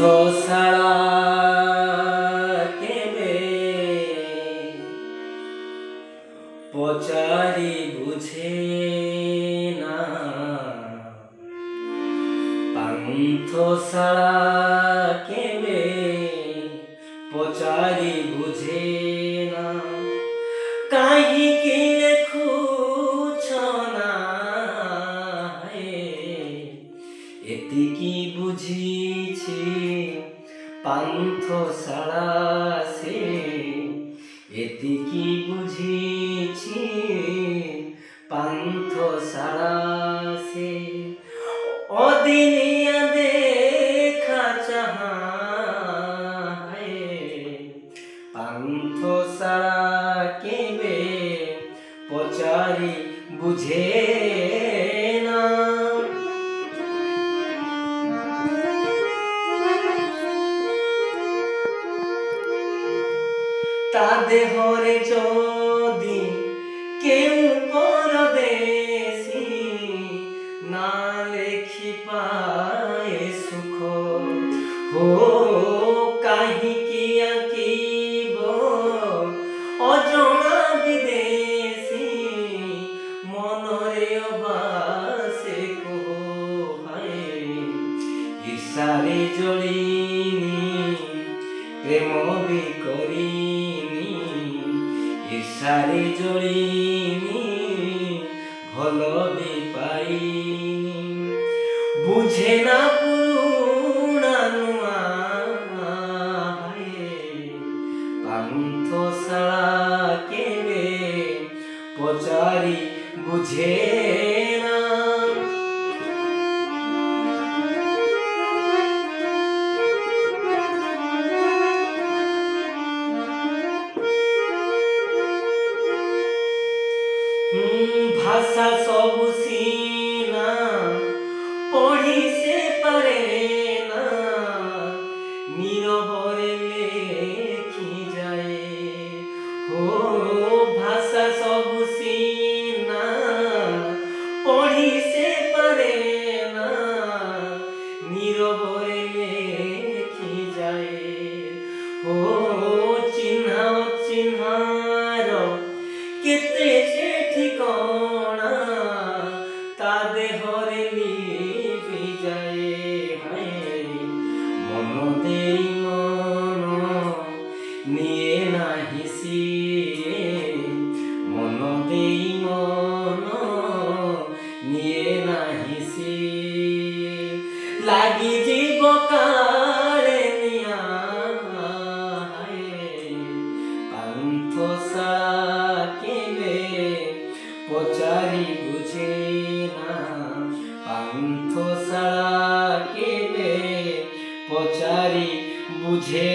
পান্থশালা কেবে পচারি বুঝে না, পান্থশালা কেবে পচারি বুঝে না, কাহিকি লেখুছ না এতিকি বুঝিছি পান্থশালা সে, এতিকি বুঝিছি পান্থশালা সে, অদিনিয়া দেখা চাহা পান্থশালা কেবে পচারি বুঝে না। তা দেহরে যদি কেউ পরদেশী না লেখি পায় সুখ, হো কাহিকি আঁকিব অজনা বিদেশী, মনরে অবাসে কোহায় ঈর্ষারে জড়িনি প্রেম বিকরিনি, ঈর্ষারে জড়িনি ভাল বি পাইনি, বুঝে না পুরুণা নূয়া পান্থশালা কেবে পচারি বুঝে না। ভাষা সবু সিনা পড়ি সে পারে না, নীরবরে লেখি যায়, ও ভাষা সবু সিনা পড়ি সে পারে না, নীরবরে লেখি যায়, ও চিহ্না চিহ্নার কেতে যে ঠিকনা, তা দেহরে লিপি যায়, মন দেই মন নিয়ে নাহি সিয়ে, মন দেই মন নিয়ে নাহি সিয়ে, লাগি জীব কালে নিয়া পান্থশালা কেবে পচারি বুঝে না, পান্থশালা কেবে পচারি বুঝে